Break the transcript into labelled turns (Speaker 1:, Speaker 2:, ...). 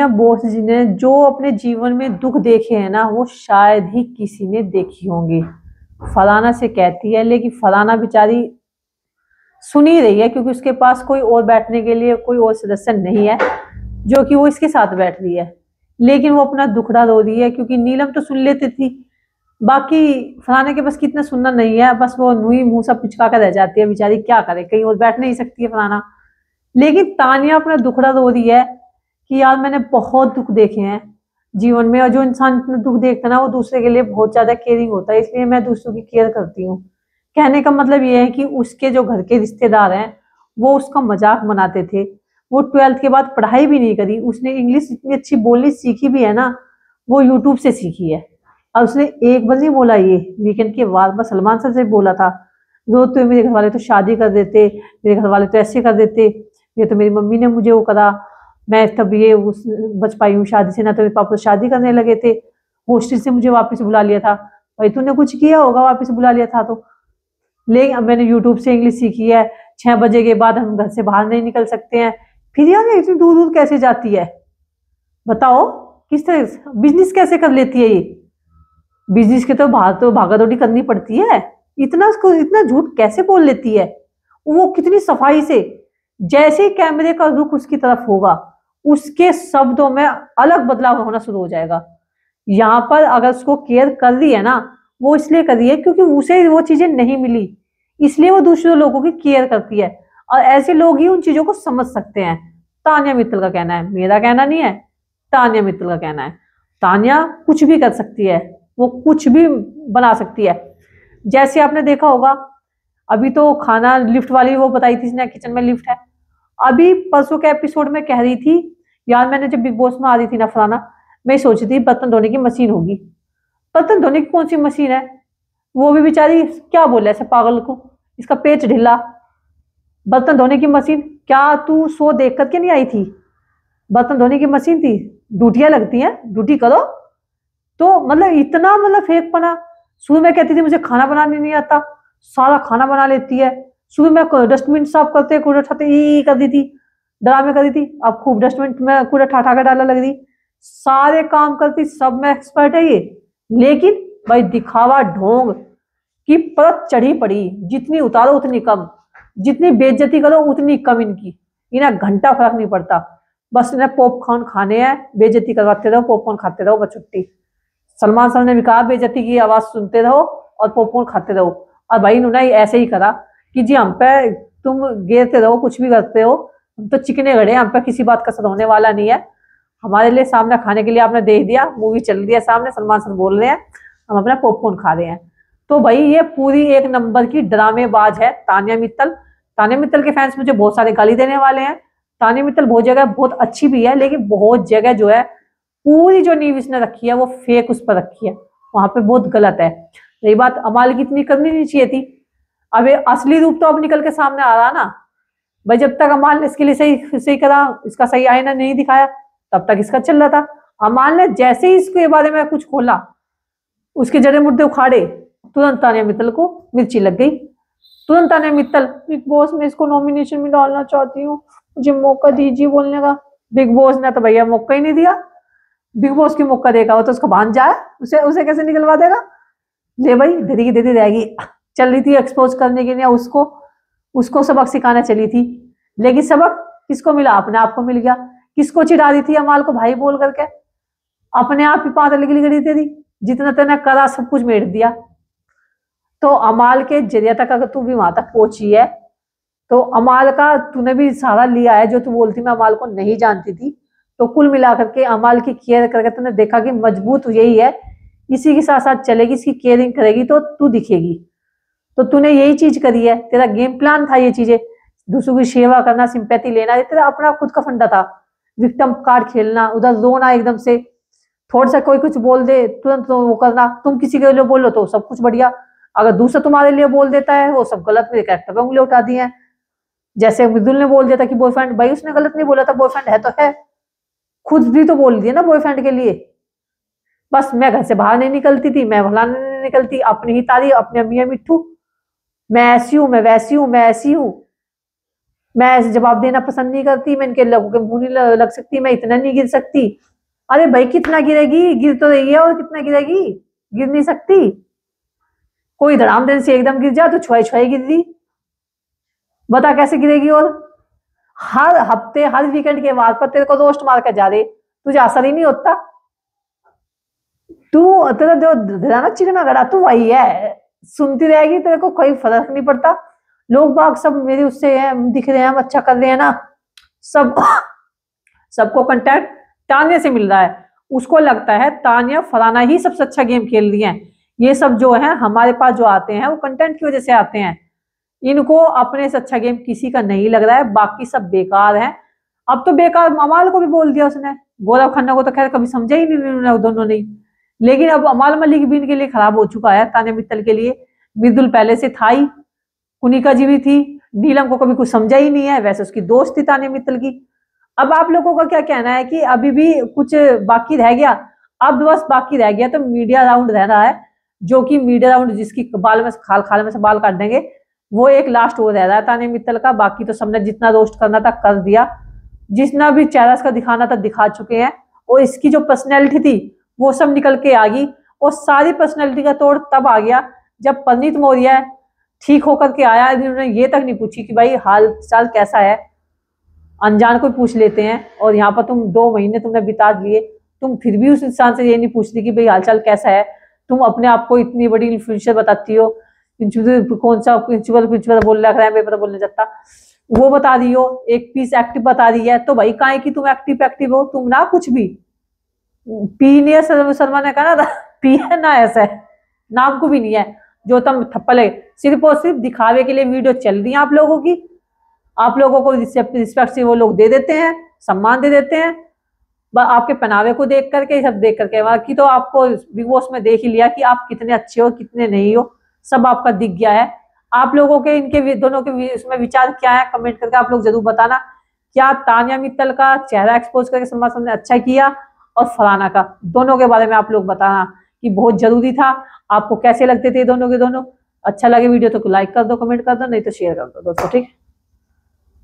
Speaker 1: बोस जी ने जो अपने जीवन में दुख देखे हैं ना, वो शायद ही किसी ने देखी होंगी। फलाना से कहती है, लेकिन फलाना बेचारी सुन ही रही है, क्योंकि उसके पास कोई और बैठने के लिए कोई और सदस्य नहीं है जो कि वो इसके साथ बैठ रही है। लेकिन वो अपना दुखड़ा रो रही है, क्योंकि नीलम तो सुन लेती थी, बाकी फलाने के बस कितना सुनना नहीं है। बस वो मुंह मुंह सब पिचका कर रह जाती है बेचारी, क्या करे, कहीं और बैठ नहीं सकती है फलाना। लेकिन तानिया अपना दुखड़ा रो रही है कि यार मैंने बहुत दुख देखे हैं जीवन में, और जो इंसान इतना दुख देखता है ना, वो दूसरे के लिए बहुत ज्यादा केयरिंग होता है, इसलिए मैं दूसरों की केयर करती हूँ। कहने का मतलब ये है कि उसके जो घर के रिश्तेदार हैं वो उसका मजाक बनाते थे। वो 12th के बाद पढ़ाई भी नहीं करी, उसने इंग्लिश इतनी अच्छी बोलनी सीखी भी है ना, वो यूट्यूब से सीखी है। और उसने एक बार नहीं बोला, ये वीकेंड के बाद बस सलमान सर से बोला था, रोज तो मेरे घर वाले तो शादी कर देते, मेरे घर वाले तो ऐसे कर देते, ये तो मेरी मम्मी ने मुझे वो करा, मैं तब ये बच पाई हूँ शादी से, ना तो मेरे पापा शादी करने लगे थे, हॉस्टल से मुझे वापस बुला लिया था। भाई तूने कुछ किया होगा, वापस बुला लिया था तो। लेकिन अब मैंने यूट्यूब से इंग्लिश सीखी है, 6 बजे के बाद हम घर से बाहर नहीं निकल सकते हैं। फिर यार इतनी दूर दूर कैसे जाती है बताओ, किस तरह बिजनेस कैसे कर लेती है ये? बिजनेस के तो बाहर तो भागा दौड़ी करनी पड़ती है, इतना उसको इतना झूठ कैसे बोल लेती है? वो कितनी सफाई से, जैसे ही कैमरे का रुख उसकी तरफ होगा, उसके शब्दों में अलग बदलाव होना शुरू हो जाएगा। यहाँ पर अगर उसको केयर कर रही है ना, वो इसलिए कर रही है क्योंकि उसे वो चीजें नहीं मिली, इसलिए वो दूसरे लोगों की केयर करती है। और ऐसे लोग ही उन चीजों को समझ सकते हैं। तानिया मित्तल का कहना है, मेरा कहना नहीं है, तानिया मित्तल का कहना है। तानिया कुछ भी कर सकती है, वो कुछ भी बना सकती है। जैसे आपने देखा होगा, अभी तो खाना लिफ्ट वाली वो बताई थी इसने, किचन में लिफ्ट है। अभी परसों के एपिसोड में कह रही थी, यार मैंने जब बिग बॉस में आ रही थी ना फलाना, मैं सोची थी बर्तन धोने की मशीन होगी। बर्तन धोने की कौन सी मशीन है? वो भी बेचारी क्या बोले ऐसे पागल को, इसका पेट ढीला, बर्तन धोने की मशीन? क्या तू शो देख करके नहीं आई थी? बर्तन धोने की मशीन थी, ड्यूटियां लगती हैं, ड्यूटी करो। तो मतलब इतना मतलब फेंकपना। शुरू में कहती थी मुझे खाना बनाने नहीं आता, सारा खाना बना लेती है। शुरू में डस्टबिन साफ करते कूड़ा उठाते ही कर दी थी, ड्रामे कर दी थी। अब खूब डस्टबिन में कूड़ा ठा कर डाला लग रही, सारे काम करती, सब में एक्सपर्ट है ये। लेकिन भाई दिखावा ढोंग की परत चढ़ी पड़ी, जितनी उतारो उतनी कम, जितनी बेइज्जती करो उतनी कम इनकी। इन्हें घंटा फर्क नहीं पड़ता, बस इन्हें पॉपकॉर्न खाने हैं, बेइज्जती करवाते रहो, पॉपकॉर्न खाते रहो, बस छुट्टी। सलमान सर ने भी कहा बेइज्जती की आवाज सुनते रहो और पॉपकॉर्न खाते रहो। और भाई इन्होंने ऐसे ही करा कि जी हम पे तुम गिरते रहो, कुछ भी करते हो, हम तो चिकने गड़े, हम पे किसी बात का असर होने वाला नहीं है। हमारे लिए सामने खाने के लिए आपने दे दिया, मूवी चल रही है सामने, सलमान सर बोल रहे हैं, हम अपना पॉपकॉर्न खा रहे हैं। तो भाई ये पूरी एक नंबर की ड्रामेबाज है तानिया मित्तल। तानिया मित्तल के फैंस मुझे बहुत सारे गाली देने वाले हैं। तानिया मित्तल बहुत जगह बहुत अच्छी भी है, लेकिन बहुत जगह जो है पूरी जो नींव इसने रखी है वो फेक उस पर रखी है, वहां पे बहुत गलत है। रही बात अमाल की, इतनी करनी नहीं चाहिए थी। अब ये असली रूप तो अब निकल के सामने आ रहा ना भाई, जब तक अमाल ने इसके लिए सही सही करा, इसका सही आईना नहीं दिखाया, तब तक इसका चल रहा था। अमाल ने जैसे ही इसके बारे में कुछ खोला, उसके जड़े मुद्दे उखाड़े, तुरंत तानिया मित्तल को मिर्ची लग गई। तुरंत तानिया मित्तल, बिग बॉस में इसको नॉमिनेशन में डालना चाहती हूँ, मुझे मौका दीजिए बोलने का। बिग बॉस ने तो भैया मौका ही नहीं दिया। बिग बॉस की मौका देगा वो तो उसका भान जाए, उसे उसे कैसे निकलवा देगा? ले भाई, दीदी की दीदी रहेगी, चल रही थी एक्सपोज करने के लिए उसको, उसको सबक सिखाने चली थी। लेकिन सबक किसको मिला? अपने आप को मिल गया। किसको चिढ़ा रही थी अमाल को भाई बोल करके? अपने आप ही पात लगी गड़ी थी, जितना तेने करा सब कुछ मेट दिया। तो अमाल के जरिया तक अगर तू भी वहां तक पहुंची है, तो अमाल का तूने भी सहारा लिया है। जो तू बोलती मैं अमाल को नहीं जानती थी, तो कुल मिलाकर के अमाल की केयर करके तूने देखा कि मजबूत यही है, इसी के साथ साथ चलेगी, इसकी केयरिंग करेगी तो तू दिखेगी। तो तूने यही चीज करी है, तेरा गेम प्लान था ये चीजें, दूसरों की सेवा करना, सिंपैथी लेना, ये तेरा अपना खुद का फंडा था। विक्टिम कार्ड खेलना, उधर रोना एकदम से, थोड़ा सा कोई कुछ बोल दे तुरंत तो वो करना, तुम किसी के लिए बोलो तो सब कुछ बढ़िया, अगर दूसरा तुम्हारे लिए बोल देता है वो सब गलत, मेरे कैरेक्टर पे उंगली उठा दी है। जैसे मृदुल ने बोल दिया था कि बॉयफ्रेंड, भाई उसने गलत नहीं बोला था, बॉयफ्रेंड है तो है, खुद भी तो बोल दिया ना बॉयफ्रेंड के लिए। बस मैं घर से बाहर नहीं निकलती थी, मैं भला नहीं निकलती, अपनी ही तारीफ, अपने मियाँ मिट्ठू, मैं ऐसी हूं, मैं वैसी हूं, मैं ऐसी हूं। मैं ऐसे जवाब देना पसंद नहीं करती, मैं इनके लोगों के मुंह नहीं लग सकती, मैं इतना नहीं गिर सकती। अरे भाई कितना गिरेगी, गिर तो रही है और कितना गिरेगी, गिर नहीं सकती। कोई धड़ाम दिन से एकदम गिर जा तो छुआई छुआई गिर रही, बता कैसे गिरेगी। और हर हफ्ते हर वीकेंड के बाद पर तेरे को रोस्ट मार कर जा रहे, तुझे असर ही नहीं होता। तू तेरा जो धराना चिकना गड़ा तू वही है, सुनती रहेगी, तेरे को कोई फर्क नहीं पड़ता। लोग बाग सब मेरे उससे हैं, दिख रहे हैं, हम अच्छा कर रहे हैं ना, सब सबको कंटेंट तानिया से मिल रहा है। उसको लगता है तानिया फलाना ही सबसे अच्छा गेम खेल रही है। ये सब जो है हमारे पास जो आते हैं वो कंटेंट की वजह से आते हैं। इनको अपने से अच्छा गेम किसी का नहीं लग रहा है, बाकी सब बेकार है। अब तो बेकार अमाल को भी बोल दिया उसने, गौरव खन्ना को तो खैर कभी समझा ही नहीं दोनों ने। लेकिन अब अमाल मलिक भी इनके लिए खराब हो चुका है, तानिया मित्तल के लिए। मृदुल पहले से था ही, कुनिका जी भी थी, नीलम को कभी कुछ समझा ही नहीं है, वैसे उसकी दोस्त थी तानिया मित्तल की। अब आप लोगों का क्या कहना है कि अभी भी कुछ बाकी रह गया? अब बस बाकी रह गया तो मीडिया राउंड रह रहा है, जो कि मीडिया राउंड जिसकी बाल में खाल खाल में से बाल काट देंगे, वो एक लास्ट वो रह रहा है तानिया मित्तल का। बाकी तो सबने जितना रोस्ट करना था कर दिया, जितना भी चेहरा इसका दिखाना था दिखा चुके हैं। और इसकी जो पर्सनैलिटी थी वो सब निकल के आ गई। और सारी पर्सनैलिटी का तोड़ तब आ गया जब परनीत मौर्य ठीक होकर के आया। इन्होंने ये तक नहीं पूछी कि भाई हाल चाल कैसा है, अनजान को पूछ लेते हैं। और यहाँ पर तुम 2 महीने तुमने बिता लिए, तुम फिर भी उस इंसान से ये नहीं पूछती कि भाई हालचाल कैसा है। तुम अपने आप को इतनी बड़ी इन्फ्लुएंसर बताती हो, कौन सा प्रिंसिपल बोल रहा है, मैं पता बोलने जाता, वो बता रही हो, एक पीस एक्टिव बता रही है। तो भाई काहे कि तुम एक्टिव हो, तुम ना कुछ भी पी नहीं है। शर्मा ने कहा ना पी है ना, ऐसा है नाम को भी नहीं है जो तुम थप्पल है। सिर्फ और सिर्फ दिखावे के लिए वीडियो चल रही है आप लोगों की। आप लोगों को रिस्पेक्ट से वो लोग दे देते हैं, सम्मान दे देते हैं, आपके पहनावे को देख करके, सब देख करके। बाकी तो आपको बिग बॉस में देख ही लिया कि आप कितने अच्छे हो कितने नहीं हो, सब आपका दिख गया है। आप लोगों के इनके दोनों के इसमें विचार क्या है, कमेंट करके आप लोग जरूर बताना। क्या तानिया मित्तल का चेहरा एक्सपोज करके सलमान खान ने अच्छा किया, और फलाना का, दोनों के बारे में आप लोग बताना कि बहुत जरूरी था। आपको कैसे लगते थे दोनों के दोनों? अच्छा लगे वीडियो तो लाइक कर दो, कमेंट कर दो, नहीं तो शेयर कर दो दोस्तों, ठीक।